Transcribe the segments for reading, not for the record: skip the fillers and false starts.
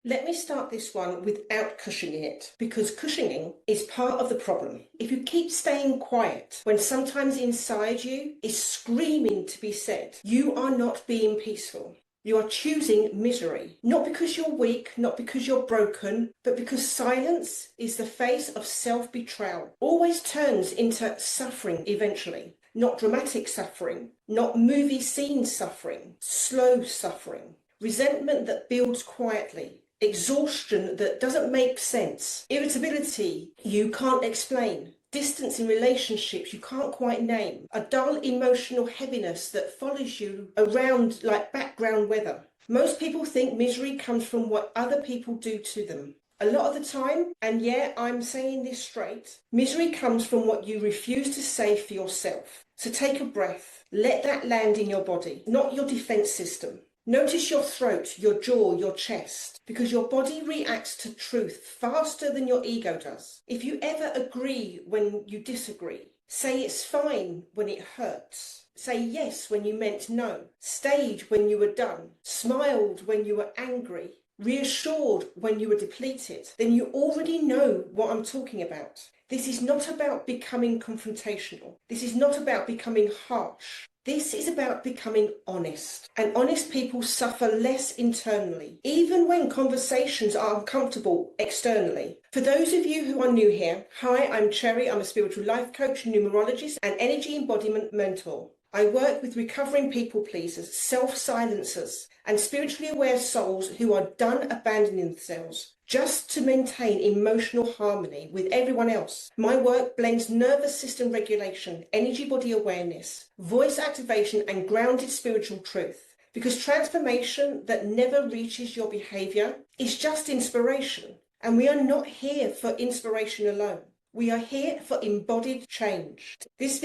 Let me start this one without cushioning it, because cushioning is part of the problem. If you keep staying quiet when sometimes inside you is screaming to be said, you are not being peaceful. You are choosing misery, not because you're weak, not because you're broken, but because silence is the face of self-betrayal. Always turns into suffering eventually. Not dramatic suffering, not movie scene suffering, slow suffering. Resentment that builds quietly. Exhaustion that doesn't make sense. Irritability you can't explain. Distance in relationships you can't quite name. A dull emotional heaviness that follows you around like background weather. Most people think misery comes from what other people do to them. A lot of the time, and yeah, I'm saying this straight, misery comes from what you refuse to say for yourself. So take a breath. Let that land in your body, not your defense system. Notice your throat, your jaw, your chest, because your body reacts to truth faster than your ego does. If you ever agree when you disagree, say it's fine when it hurts. Say yes when you meant no. Stayed when you were done. Smiled when you were angry. Reassured when you were depleted. Then you already know what I'm talking about. This is not about becoming confrontational. This is not about becoming harsh. This is about becoming honest. And honest people suffer less internally, even when conversations are uncomfortable externally. For those of you who are new here, hi, I'm Cherry. I'm a spiritual life coach, numerologist, and energy embodiment mentor. I work with recovering people pleasers, self-silencers, and spiritually aware souls who are done abandoning themselves just to maintain emotional harmony with everyone else. My work blends nervous system regulation, energy body awareness, voice activation, and grounded spiritual truth. Because transformation that never reaches your behavior is just inspiration. And we are not here for inspiration alone. We are here for embodied change. This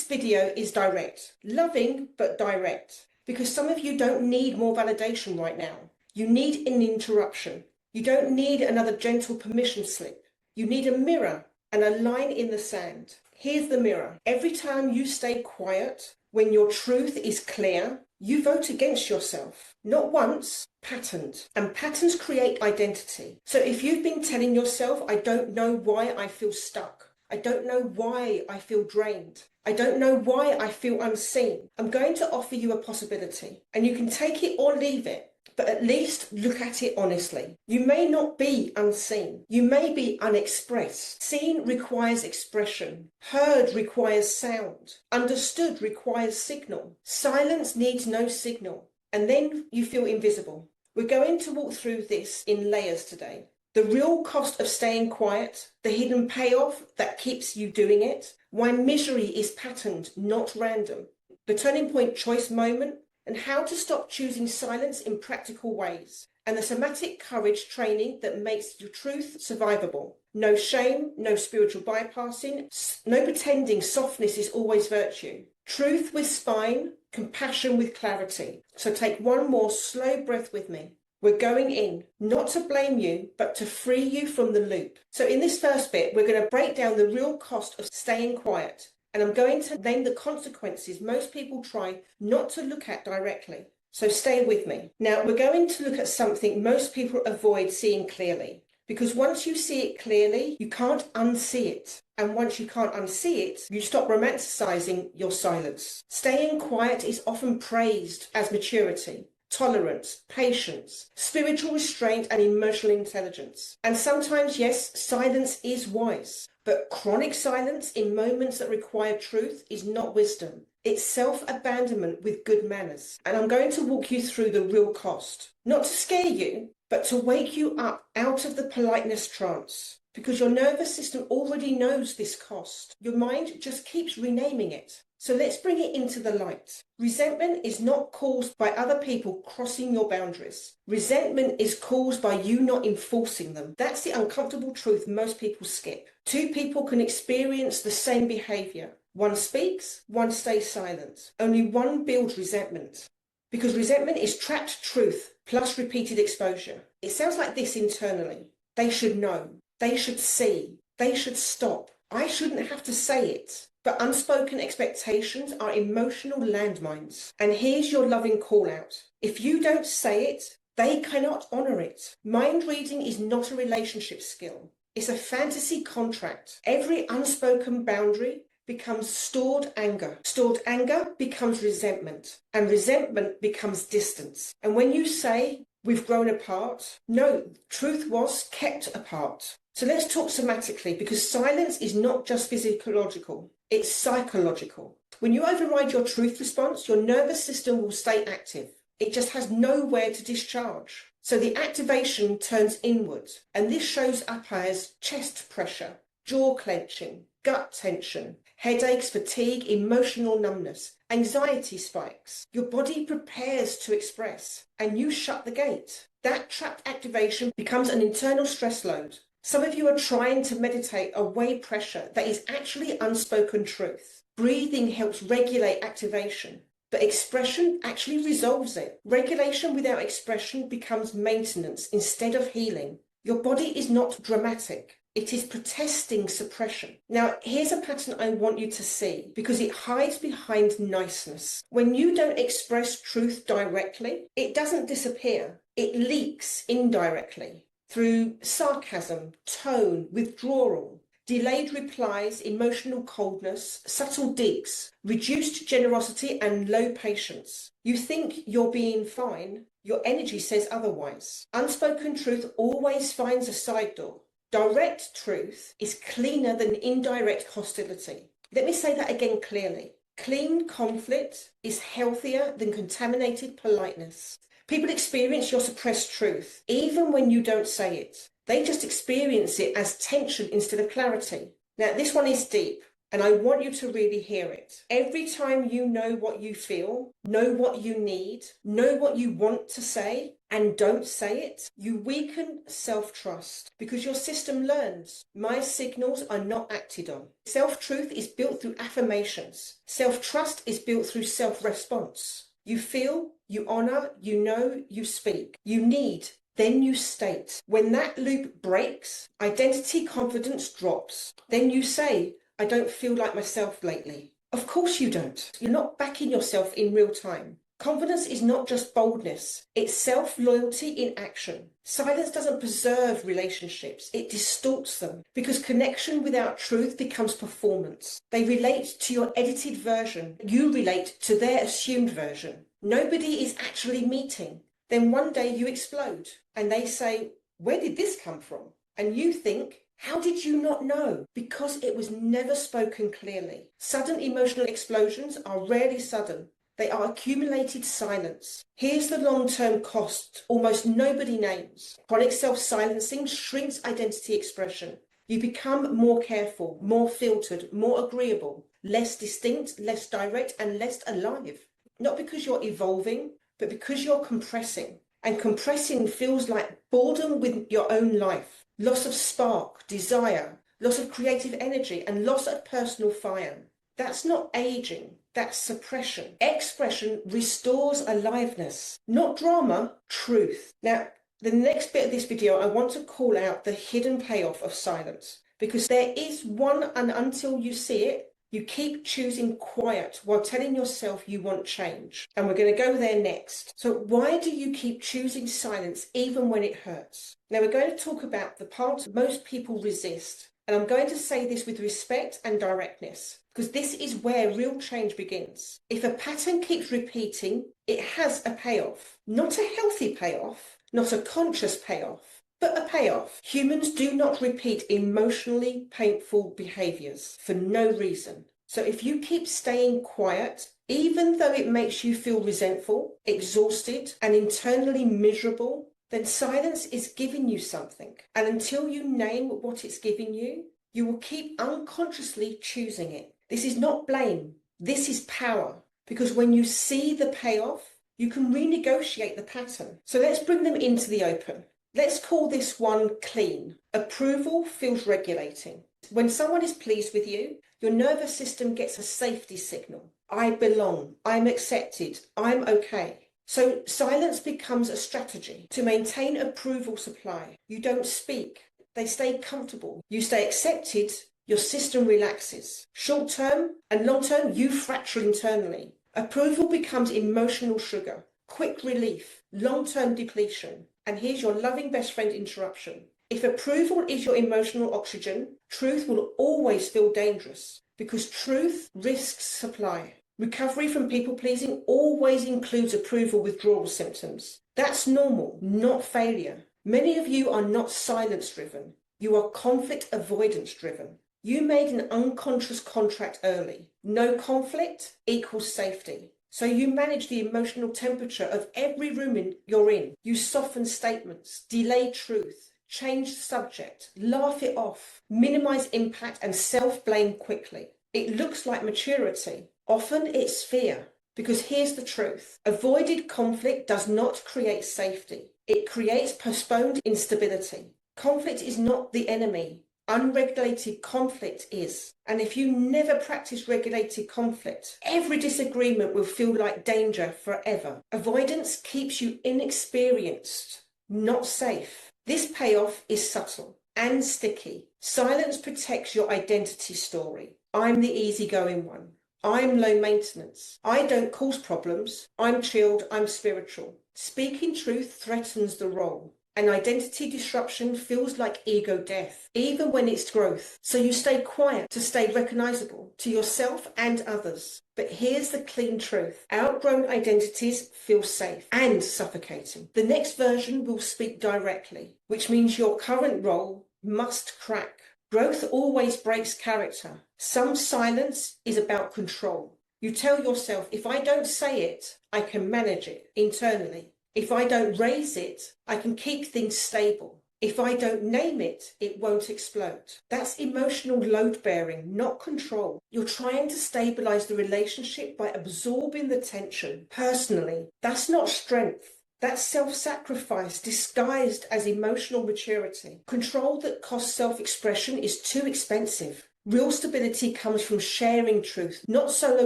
video is direct, loving but direct, because some of you don't need more validation right now. You need an interruption. You don't need another gentle permission slip. You need a mirror and a line in the sand. Here's the mirror. Every time you stay quiet, when your truth is clear, you vote against yourself. Not once, patterned. And patterns create identity. So if you've been telling yourself, I don't know why I feel stuck. I don't know why I feel drained. I don't know why I feel unseen. I'm going to offer you a possibility. And you can take it or leave it. But at least look at it honestly. You may not be unseen. You may be unexpressed. Seen requires expression. Heard requires sound. Understood requires signal. Silence needs no signal. And then you feel invisible. We're going to walk through this in layers today. The real cost of staying quiet, the hidden payoff that keeps you doing it, why misery is patterned, not random, the turning point choice moment, and how to stop choosing silence in practical ways, and the somatic courage training that makes your truth survivable. No shame, no spiritual bypassing, no pretending softness is always virtue. Truth with spine, compassion with clarity. So take one more slow breath with me. We're going in, not to blame you, but to free you from the loop. So in this first bit, we're going to break down the real cost of staying quiet. And I'm going to name the consequences most people try not to look at directly. So stay with me. Now, we're going to look at something most people avoid seeing clearly. Because once you see it clearly, you can't unsee it. And once you can't unsee it, you stop romanticizing your silence. Staying quiet is often praised as maturity, tolerance, patience, spiritual restraint, and emotional intelligence. And sometimes, yes, silence is wise. But chronic silence in moments that require truth is not wisdom. It's self-abandonment with good manners. And I'm going to walk you through the real cost. Not to scare you, but to wake you up out of the politeness trance. Because your nervous system already knows this cost. Your mind just keeps renaming it. So let's bring it into the light. Resentment is not caused by other people crossing your boundaries. Resentment is caused by you not enforcing them. That's the uncomfortable truth most people skip. Two people can experience the same behavior. One speaks, one stays silent. Only one builds resentment. Because resentment is trapped truth plus repeated exposure. It sounds like this internally. They should know. They should see. They should stop. I shouldn't have to say it. But unspoken expectations are emotional landmines. And here's your loving call out. If you don't say it, They cannot honor it. Mind reading is not a relationship skill. It's a fantasy contract. Every unspoken boundary becomes stored anger. Stored anger becomes resentment, and resentment becomes distance. And when you say, we've grown apart, no, truth was kept apart. So let's talk somatically, because silence is not just physiological, it's psychological. When you override your truth response, your nervous system will stay active. It just has nowhere to discharge. So the activation turns inwards, and this shows up as chest pressure, jaw clenching, gut tension, headaches, fatigue, emotional numbness, anxiety spikes. Your body prepares to express, and you shut the gate. That trapped activation becomes an internal stress load. Some of you are trying to meditate away pressure that is actually unspoken truth. Breathing helps regulate activation, but expression actually resolves it. Regulation without expression becomes maintenance instead of healing. Your body is not dramatic. It is protesting suppression. Now, here's a pattern I want you to see, because it hides behind niceness. When you don't express truth directly, it doesn't disappear. It leaks indirectly through sarcasm, tone, withdrawal, delayed replies, emotional coldness, subtle digs, reduced generosity, and low patience. You think you're being fine, your energy says otherwise. Unspoken truth always finds a side door. Direct truth is cleaner than indirect hostility. Let me say that again clearly. Clean conflict is healthier than contaminated politeness. People experience your suppressed truth, even when you don't say it. They just experience it as tension instead of clarity. Now, this one is deep, and I want you to really hear it. Every time you know what you feel, know what you need, know what you want to say, and don't say it, you weaken self-trust, because your system learns my signals are not acted on. Self-truth is built through affirmations. Self-trust is built through self-response. You feel, you honor, you know, you speak. You need, then you state. When that loop breaks, identity confidence drops. Then you say, I don't feel like myself lately. Of course you don't. You're not backing yourself in real time. Confidence is not just boldness, it's self-loyalty in action. Silence doesn't preserve relationships, it distorts them, because connection without truth becomes performance. They relate to your edited version, you relate to their assumed version. Nobody is actually meeting. Then one day you explode, and they say, where did this come from? And you think, how did you not know? Because it was never spoken clearly. Sudden emotional explosions are rarely sudden. They are accumulated silence. Here's the long-term cost almost nobody names. Chronic self-silencing shrinks identity expression. You become more careful, more filtered, more agreeable, less distinct, less direct, and less alive. Not because you're evolving, but because you're compressing. And compressing feels like boredom with your own life. Loss of spark, desire, loss of creative energy, and loss of personal fire. That's not aging, that's suppression. Expression restores aliveness, not drama, truth. Now, the next bit of this video, I want to call out the hidden payoff of silence, because there is one, and until you see it, you keep choosing quiet while telling yourself you want change. And we're going to go there next. So why do you keep choosing silence even when it hurts? Now we're going to talk about the part most people resist. And I'm going to say this with respect and directness, because this is where real change begins. If a pattern keeps repeating, it has a payoff. Not a healthy payoff, not a conscious payoff, but a payoff. Humans do not repeat emotionally painful behaviors for no reason. So if you keep staying quiet, even though it makes you feel resentful, exhausted, and internally miserable, then silence is giving you something. And until you name what it's giving you, you will keep unconsciously choosing it. This is not blame. This is power. Because when you see the payoff, you can renegotiate the pattern. So let's bring them into the open. Let's call this one clean. Approval feels regulating. When someone is pleased with you, your nervous system gets a safety signal. I belong. I'm accepted. I'm okay. So silence becomes a strategy to maintain approval supply. You don't speak. They stay comfortable. You stay accepted. Your system relaxes. Short term and long term, you fracture internally. Approval becomes emotional sugar. quick relief, long-term depletion. And here's your loving best friend interruption. If approval is your emotional oxygen, truth will always feel dangerous because truth risks supply. Recovery from people-pleasing always includes approval withdrawal symptoms. That's normal, not failure. Many of you are not silence-driven. You are conflict avoidance-driven. You made an unconscious contract early. No conflict equals safety. So you manage the emotional temperature of every room you're in. You soften statements, delay truth, change the subject, laugh it off, minimize impact, and self-blame quickly. It looks like maturity. Often it's fear. Because here's the truth. Avoided conflict does not create safety. It creates postponed instability. Conflict is not the enemy. Unregulated conflict is. And if you never practice regulated conflict, every disagreement will feel like danger forever. Avoidance keeps you inexperienced, not safe. This payoff is subtle and sticky. Silence protects your identity story. I'm the easygoing one. I'm low maintenance. I don't cause problems. I'm chilled. I'm spiritual. Speaking truth threatens the role. And identity disruption feels like ego death, even when it's growth. So you stay quiet to stay recognizable to yourself and others. But here's the clean truth. Outgrown identities feel safe and suffocating. The next version will speak directly, which means your current role must crack. Growth always breaks character. Some silence is about control. You tell yourself, if I don't say it, I can manage it internally. If I don't raise it, I can keep things stable. If I don't name it, it won't explode. That's emotional load bearing, not control. You're trying to stabilize the relationship by absorbing the tension personally. That's not strength. That's self-sacrifice disguised as emotional maturity. Control that costs self-expression is too expensive. Real stability comes from sharing truth, not solo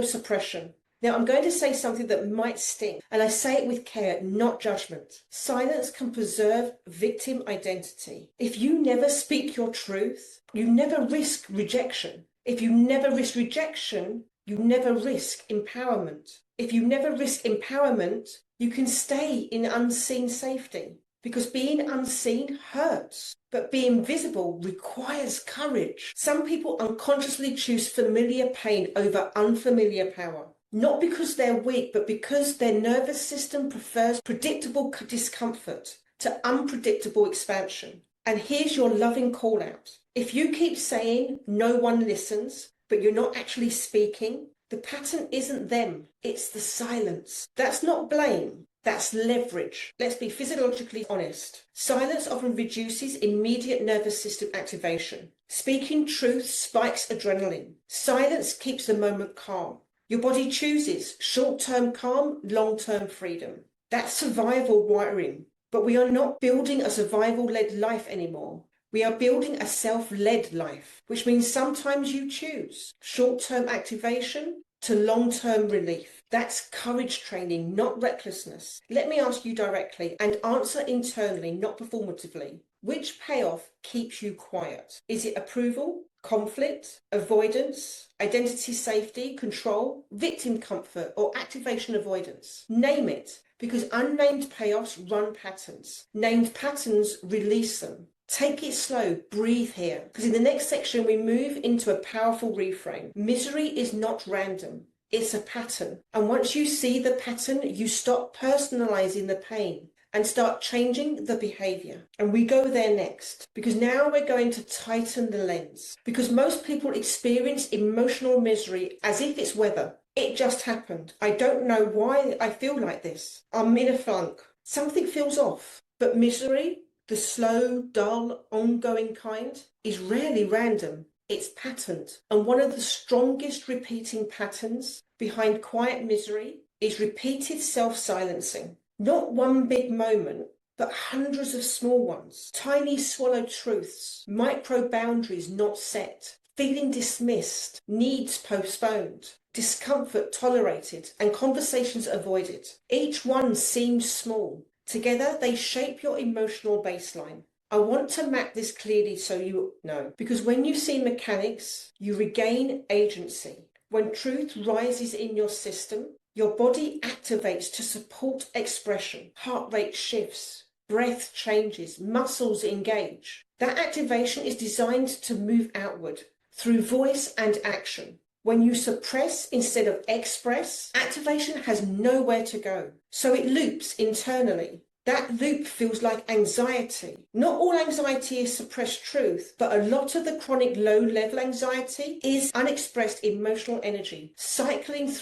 suppression. Now, I'm going to say something that might sting, and I say it with care, not judgment. Silence can preserve victim identity. If you never speak your truth, you never risk rejection. If you never risk rejection, you never risk empowerment. If you never risk empowerment, you can stay in unseen safety. Because being unseen hurts, but being visible requires courage. Some people unconsciously choose familiar pain over unfamiliar power. Not because they're weak, but because their nervous system prefers predictable discomfort to unpredictable expansion. And here's your loving call out. If you keep saying no one listens, but you're not actually speaking, the pattern isn't them, it's the silence. That's not blame, that's leverage. Let's be physiologically honest. Silence often reduces immediate nervous system activation. Speaking truth spikes adrenaline. Silence keeps the moment calm. Your body chooses short-term calm, long-term freedom. That's survival wiring. But we are not building a survival-led life anymore. We are building a self-led life, which means sometimes you choose short-term activation to long-term relief. That's courage training, not recklessness. Let me ask you directly and answer internally, not performatively. Which payoff keeps you quiet? Is it approval, conflict, avoidance, identity safety, control, victim comfort, or activation avoidance? Name it, because unnamed payoffs run patterns. Named patterns release them. Take it slow, breathe here, because in the next section we move into a powerful reframe. Misery is not random, it's a pattern. And once you see the pattern, you stop personalizing the pain and start changing the behavior. And we go there next, because now we're going to tighten the lens. Because most people experience emotional misery as if it's weather. It just happened. I don't know why I feel like this. I'm in a funk. Something feels off. But misery, the slow, dull, ongoing kind, is rarely random. It's patterned. And one of the strongest repeating patterns behind quiet misery is repeated self-silencing. Not one big moment, but hundreds of small ones. Tiny swallowed truths, micro boundaries not set, feeling dismissed, needs postponed, discomfort tolerated, and conversations avoided. Each one seems small. Together, they shape your emotional baseline. I want to map this clearly so you know, because when you see mechanics, you regain agency. When truth rises in your system, Your body activates to support expression. Heart rate shifts, breath changes, muscles engage. That activation is designed to move outward through voice and action. When you suppress instead of express, activation has nowhere to go. So it loops internally. That loop feels like anxiety. Not all anxiety is suppressed truth, but a lot of the chronic low-level anxiety is unexpressed emotional energy, cycling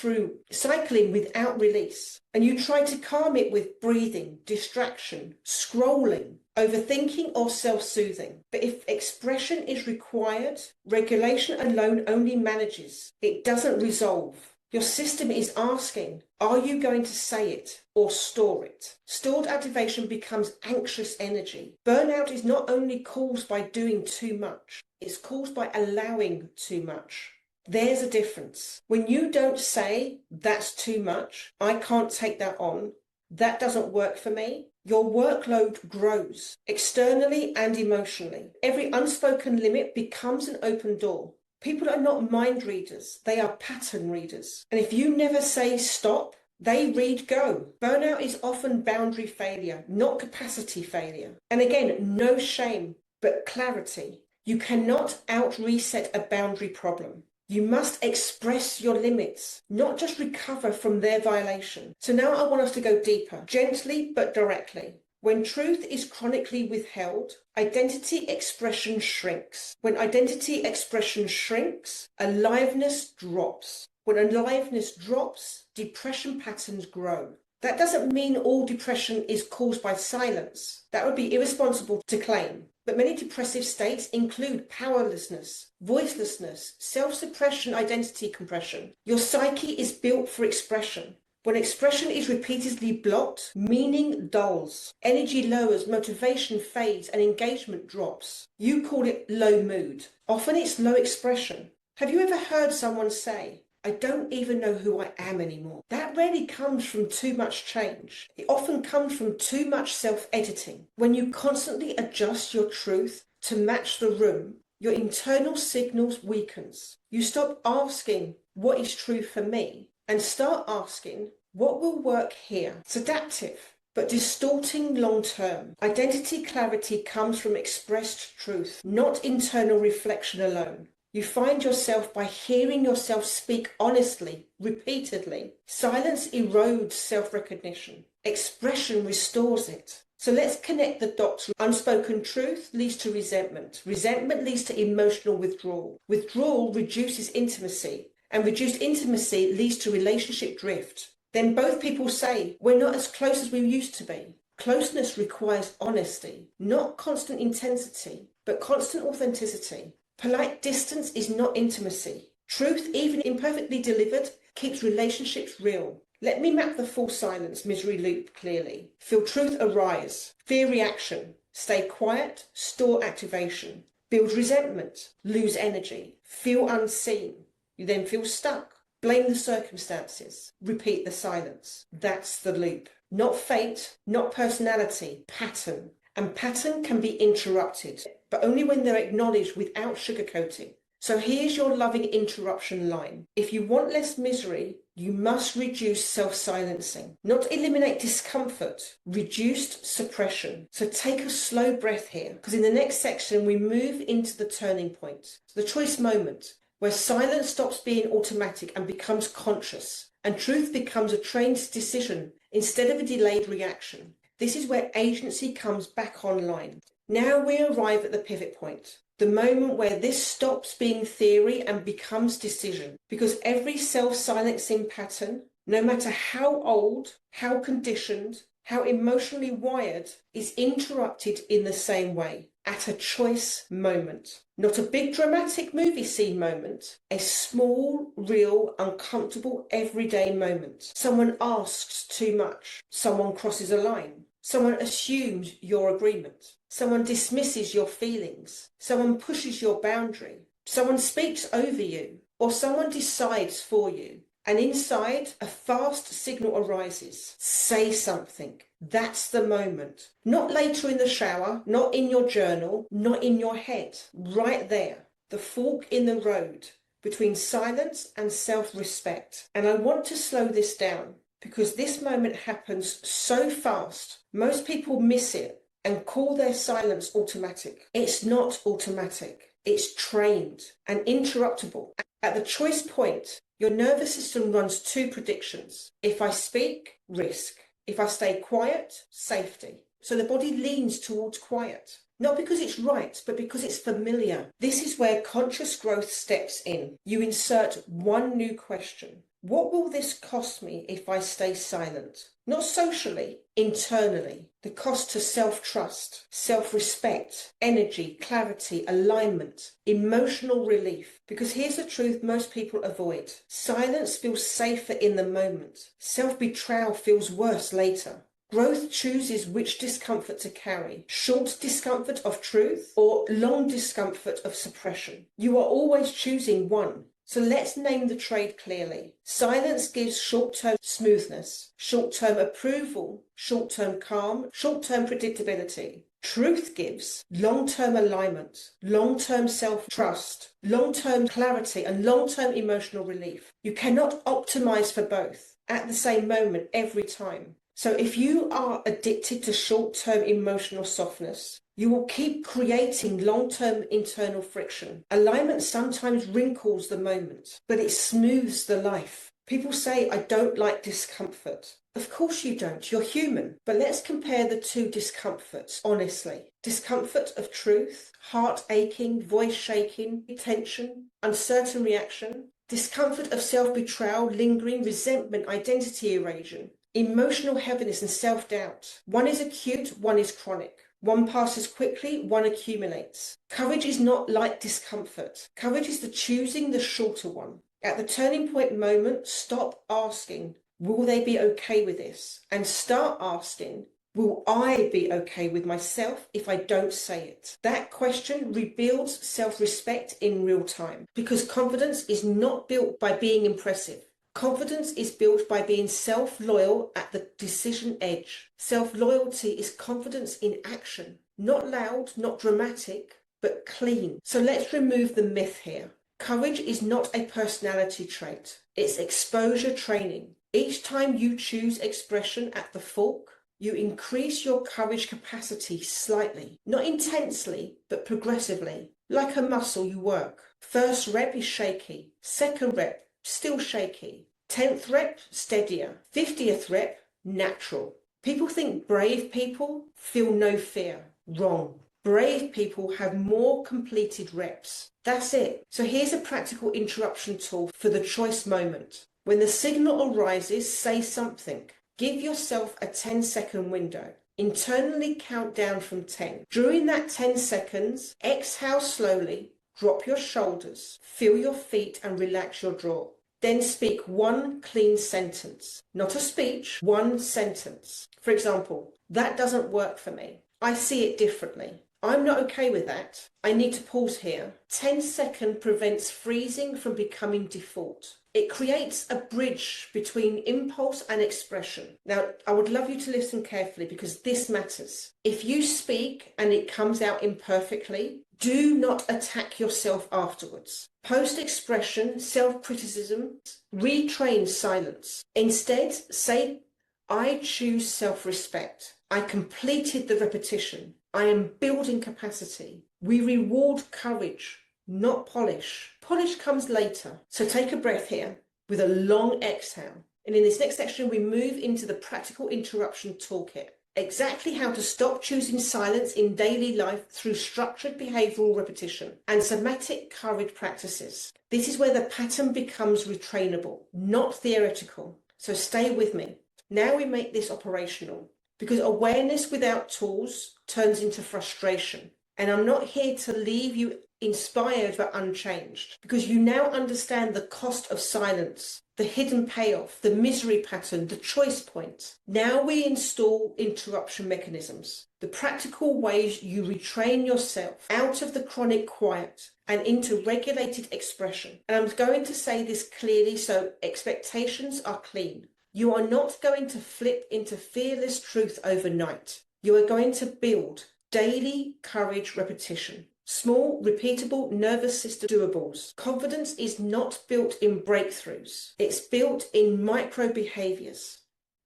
without release. And you try to calm it with breathing, distraction, scrolling, overthinking, or self-soothing. But if expression is required, regulation alone only manages. It doesn't resolve. Your system is asking, are you going to say it or store it? Stored activation becomes anxious energy. Burnout is not only caused by doing too much, it's caused by allowing too much. There's a difference. When you don't say, that's too much, I can't take that on, that doesn't work for me, your workload grows, externally and emotionally. Every unspoken limit becomes an open door. People are not mind readers, they are pattern readers. And if you never say stop, they read go. Burnout is often boundary failure, not capacity failure. And again, no shame, but clarity. You cannot out-reset a boundary problem. You must express your limits, not just recover from their violation. So now I want us to go deeper, gently but directly. When truth is chronically withheld, identity expression shrinks. When identity expression shrinks, aliveness drops. When aliveness drops, depression patterns grow. That doesn't mean all depression is caused by silence. That would be irresponsible to claim. But many depressive states include powerlessness, voicelessness, self-suppression, identity compression. Your psyche is built for expression. When expression is repeatedly blocked, meaning dulls, energy lowers, motivation fades, and engagement drops. You call it low mood. Often it's low expression. Have you ever heard someone say, I don't even know who I am anymore? That rarely comes from too much change. It often comes from too much self-editing. When you constantly adjust your truth to match the room, your internal signals weakens. You stop asking, what is true for me? And start asking, what will work here? It's adaptive, but distorting long-term. Identity clarity comes from expressed truth, not internal reflection alone. You find yourself by hearing yourself speak honestly, repeatedly. Silence erodes self-recognition. Expression restores it. So let's connect the dots. Unspoken truth leads to resentment. Resentment leads to emotional withdrawal. Withdrawal reduces intimacy, and reduced intimacy leads to relationship drift. Then both people say, we're not as close as we used to be. Closeness requires honesty, not constant intensity, but constant authenticity. Polite distance is not intimacy. Truth, even imperfectly delivered, keeps relationships real. Let me map the full silence misery loop clearly. Feel truth arise. Fear reaction. Stay quiet. Store activation. Build resentment. Lose energy. Feel unseen. You then feel stuck. Blame the circumstances. Repeat the silence. That's the loop. Not fate, not personality, pattern. And pattern can be interrupted, but only when they're acknowledged without sugarcoating. So here's your loving interruption line. If you want less misery, you must reduce self-silencing. Not eliminate discomfort, reduced suppression. So take a slow breath here, because in the next section we move into the turning point, the choice moment, where silence stops being automatic and becomes conscious, and truth becomes a trained decision instead of a delayed reaction. This is where agency comes back online. Now we arrive at the pivot point, the moment where this stops being theory and becomes decision. Because every self-silencing pattern, no matter how old, how conditioned, how emotionally wired, is interrupted in the same way, at a choice moment. Not a big dramatic movie scene moment, a small, real, uncomfortable, everyday moment. Someone asks too much. Someone crosses a line. Someone assumes your agreement. Someone dismisses your feelings. Someone pushes your boundary. Someone speaks over you. Or someone decides for you. And inside, a fast signal arises. Say something. That's the moment. Not later in the shower, not in your journal, not in your head. Right there. The fork in the road. between silence and self-respect. And I want to slow this down because this moment happens so fast. Most people miss it and call their silence automatic. It's not automatic. It's trained and interruptible. At the choice point, your nervous system runs two predictions. If I speak, risk. If I stay quiet, safety. So the body leans towards quiet. Not because it's right, but because it's familiar. This is where conscious growth steps in. You insert one new question. What will this cost me if I stay silent? Not socially, internally. The cost to self-trust, self-respect, energy, clarity, alignment, emotional relief. Because here's the truth most people avoid. Silence feels safer in the moment. Self-betrayal feels worse later. Growth chooses which discomfort to carry, short discomfort of truth or long discomfort of suppression. You are always choosing one. So let's name the trade clearly. Silence gives short-term smoothness, short-term approval, short-term calm, short-term predictability. Truth gives long-term alignment, long-term self-trust, long-term clarity, and long-term emotional relief. You cannot optimize for both at the same moment every time. So if you are addicted to short-term emotional softness, you will keep creating long-term internal friction. Alignment sometimes wrinkles the moment, but it smooths the life. People say, I don't like discomfort. Of course you don't, you're human. But let's compare the two discomforts, honestly. Discomfort of truth, heart aching, voice shaking, tension, uncertain reaction. Discomfort of self-betrayal, lingering resentment, identity erosion. Emotional heaviness and self-doubt. One is acute, one is chronic. One passes quickly, one accumulates. Courage is not like discomfort. Courage is the choosing the shorter one. At the turning point moment, stop asking, will they be okay with this? And start asking, will I be okay with myself if I don't say it? That question rebuilds self-respect in real time because confidence is not built by being impressive. Confidence is built by being self-loyal at the decision edge. Self-loyalty is confidence in action. Not loud, not dramatic, but clean. So let's remove the myth here. Courage is not a personality trait. It's exposure training. Each time you choose expression at the fork, you increase your courage capacity slightly. Not intensely, but progressively. Like a muscle you work. First rep is shaky. Second rep, still shaky. 10th rep, steadier. 50th rep, natural. People think brave people feel no fear. Wrong. Brave people have more completed reps. That's it. So here's a practical interruption tool for the choice moment. When the signal arises, say something. Give yourself a 10-second window. Internally count down from 10. During that 10 seconds, exhale slowly. Drop your shoulders, feel your feet and relax your jaw. Then speak one clean sentence. Not a speech, one sentence. For example, that doesn't work for me. I see it differently. I'm not okay with that. I need to pause here. 10-second prevents freezing from becoming default. It creates a bridge between impulse and expression. Now, I would love you to listen carefully because this matters. If you speak and it comes out imperfectly, do not attack yourself afterwards. Post-expression, self-criticism, retrain silence. Instead, say, I choose self-respect. I completed the repetition. I am building capacity. We reward courage, not polish. Polish comes later. So take a breath here with a long exhale. And in this next section, we move into the practical interruption toolkit. Exactly how to stop choosing silence in daily life through structured behavioural repetition and somatic courage practices. This is where the pattern becomes retrainable, not theoretical. So stay with me. Now we make this operational because awareness without tools turns into frustration. And I'm not here to leave you inspired but unchanged because you now understand the cost of silence, the hidden payoff, the misery pattern, the choice point. Now we install interruption mechanisms, the practical ways you retrain yourself out of the chronic quiet and into regulated expression. And I'm going to say this clearly so expectations are clean. You are not going to flip into fearless truth overnight. You are going to build daily courage repetition. Small, repeatable nervous system doables. Confidence is not built in breakthroughs. It's built in micro behaviors.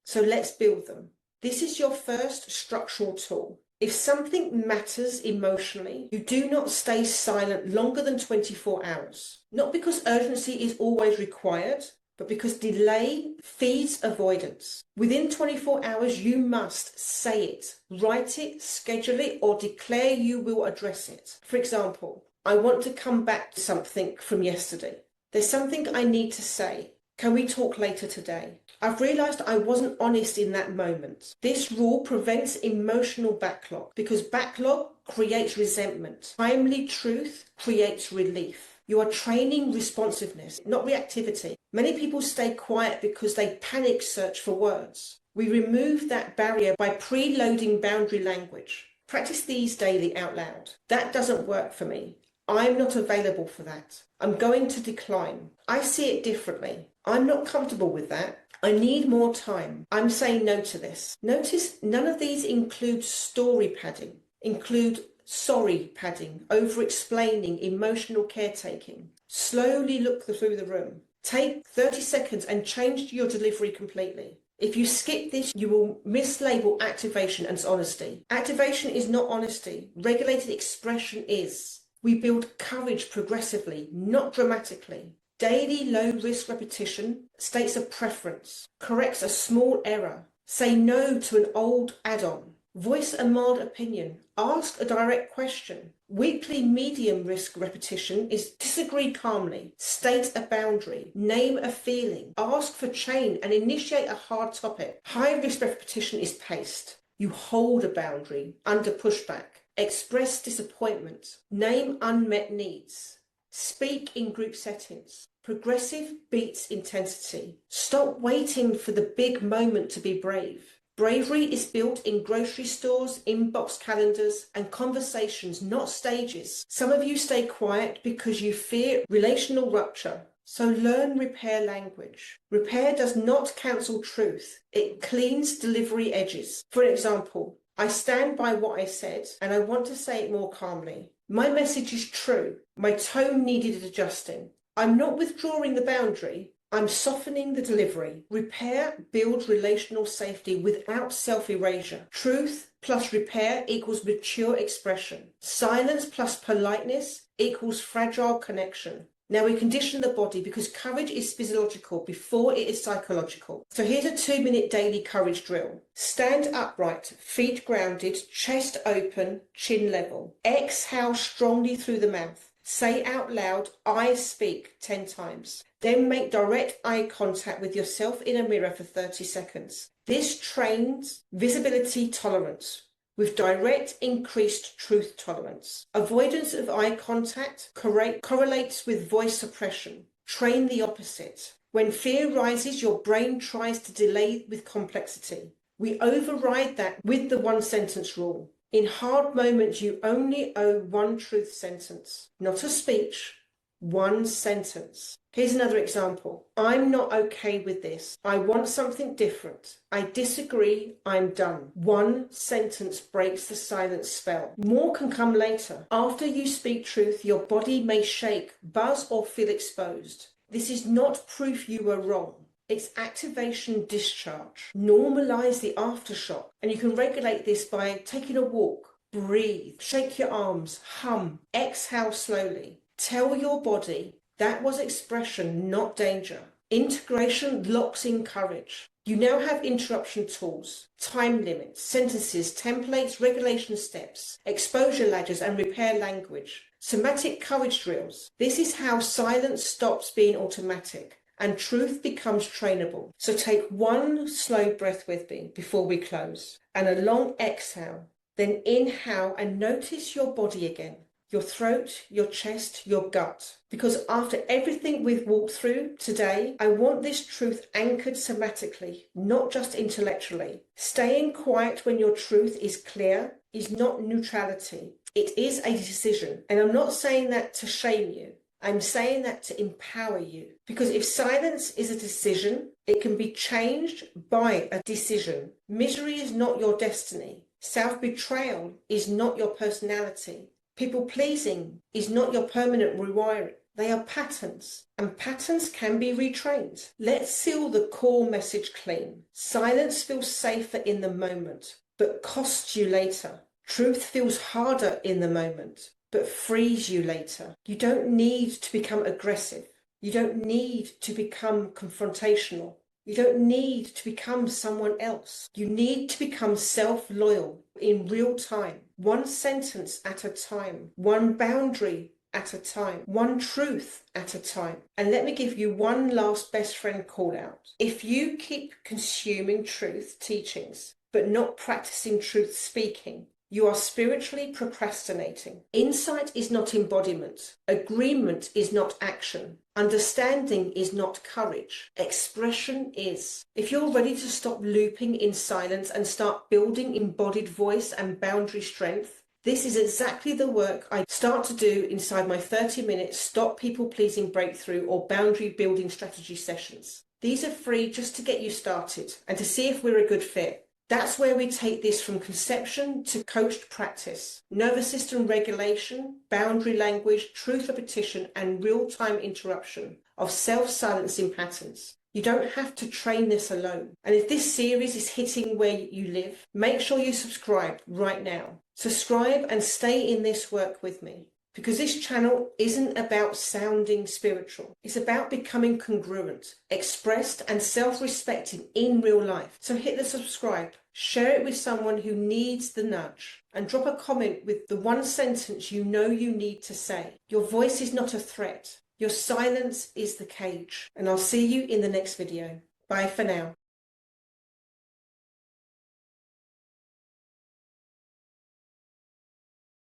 So let's build them. This is your first structural tool. If something matters emotionally, you do not stay silent longer than 24 hours. Not because urgency is always required, but because delay feeds avoidance. Within 24 hours, you must say it, write it, schedule it, or declare you will address it. For example, I want to come back to something from yesterday. There's something I need to say. Can we talk later today? I've realised I wasn't honest in that moment. This rule prevents emotional backlog because backlog creates resentment. Timely truth creates relief. You are training responsiveness, not reactivity. Many people stay quiet because they panic search for words. We remove that barrier by preloading boundary language. Practice these daily out loud. That doesn't work for me. I'm not available for that. I'm going to decline. I see it differently. I'm not comfortable with that. I need more time. I'm saying no to this. Notice none of these include story padding, include sorry padding, over-explaining, emotional caretaking. Slowly look through the room. Take 30 seconds and change your delivery completely. If you skip this, you will mislabel activation as honesty. Activation is not honesty. Regulated expression is. We build courage progressively, not dramatically. Daily low-risk repetition states a preference, corrects a small error, say no to an old add-on, voice a mild opinion, ask a direct question. Weekly medium-risk repetition is disagree calmly, state a boundary, name a feeling, ask for change and initiate a hard topic. High-risk repetition is paced. You hold a boundary under pushback, express disappointment, name unmet needs. Speak in group settings. Progressive beats intensity. Stop waiting for the big moment to be brave. Bravery is built in grocery stores, inbox calendars, and conversations, not stages. Some of you stay quiet because you fear relational rupture. So learn repair language. Repair does not cancel truth. It cleans delivery edges. For example, I stand by what I said and I want to say it more calmly. My message is true. My tone needed adjusting. I'm not withdrawing the boundary. I'm softening the delivery. Repair builds relational safety without self-erasure. Truth plus repair equals mature expression. Silence plus politeness equals fragile connection. Now we condition the body because courage is physiological before it is psychological. So here's a 2-minute daily courage drill. Stand upright, feet grounded, chest open, chin level. Exhale strongly through the mouth. Say out loud, I speak 10 times. Then make direct eye contact with yourself in a mirror for 30 seconds. This trains visibility tolerance with direct increased truth tolerance. Avoidance of eye contact correlates with voice suppression. Train the opposite. When fear rises, your brain tries to delay with complexity. We override that with the one-sentence rule. In hard moments, you only owe one truth sentence, not a speech, one sentence. Here's another example. I'm not okay with this. I want something different. I disagree. I'm done. One sentence breaks the silence spell. More can come later. After you speak truth, your body may shake, buzz, or feel exposed. This is not proof you were wrong. It's activation discharge. Normalize the aftershock. And you can regulate this by taking a walk, breathe, shake your arms, hum, exhale slowly. Tell your body that was expression, not danger. Integration locks in courage. You now have interruption tools, time limits, sentences, templates, regulation steps, exposure ladders, and repair language. Somatic courage drills. This is how silence stops being automatic and truth becomes trainable. So take one slow breath with me before we close and a long exhale. Then inhale and notice your body again. Your throat, your chest, your gut. Because after everything we've walked through today, I want this truth anchored somatically, not just intellectually. Staying quiet when your truth is clear is not neutrality. It is a decision. And I'm not saying that to shame you. I'm saying that to empower you. Because if silence is a decision, it can be changed by a decision. Misery is not your destiny. Self-betrayal is not your personality. People-pleasing is not your permanent rewiring. They are patterns, and patterns can be retrained. Let's seal the core message clean. Silence feels safer in the moment, but costs you later. Truth feels harder in the moment, but frees you later. You don't need to become aggressive. You don't need to become confrontational. You don't need to become someone else. You need to become self-loyal in real time, one sentence at a time, one boundary at a time, one truth at a time. And let me give you one last best friend call out. If you keep consuming truth teachings, but not practicing truth speaking, you are spiritually procrastinating. Insight is not embodiment. Agreement is not action. Understanding is not courage. Expression is. If you're ready to stop looping in silence and start building embodied voice and boundary strength, this is exactly the work I start to do inside my 30-minute Stop People Pleasing Breakthrough or Boundary Building Strategy sessions. These are free just to get you started and to see if we're a good fit. That's where we take this from conception to coached practice, nervous system regulation, boundary language, truth repetition, and real-time interruption of self-silencing patterns. You don't have to train this alone. And if this series is hitting where you live, make sure you subscribe right now. Subscribe and stay in this work with me. Because this channel isn't about sounding spiritual. It's about becoming congruent, expressed and self-respecting in real life. So hit the subscribe, share it with someone who needs the nudge, and drop a comment with the one sentence you know you need to say. Your voice is not a threat. Your silence is the cage. And I'll see you in the next video. Bye for now.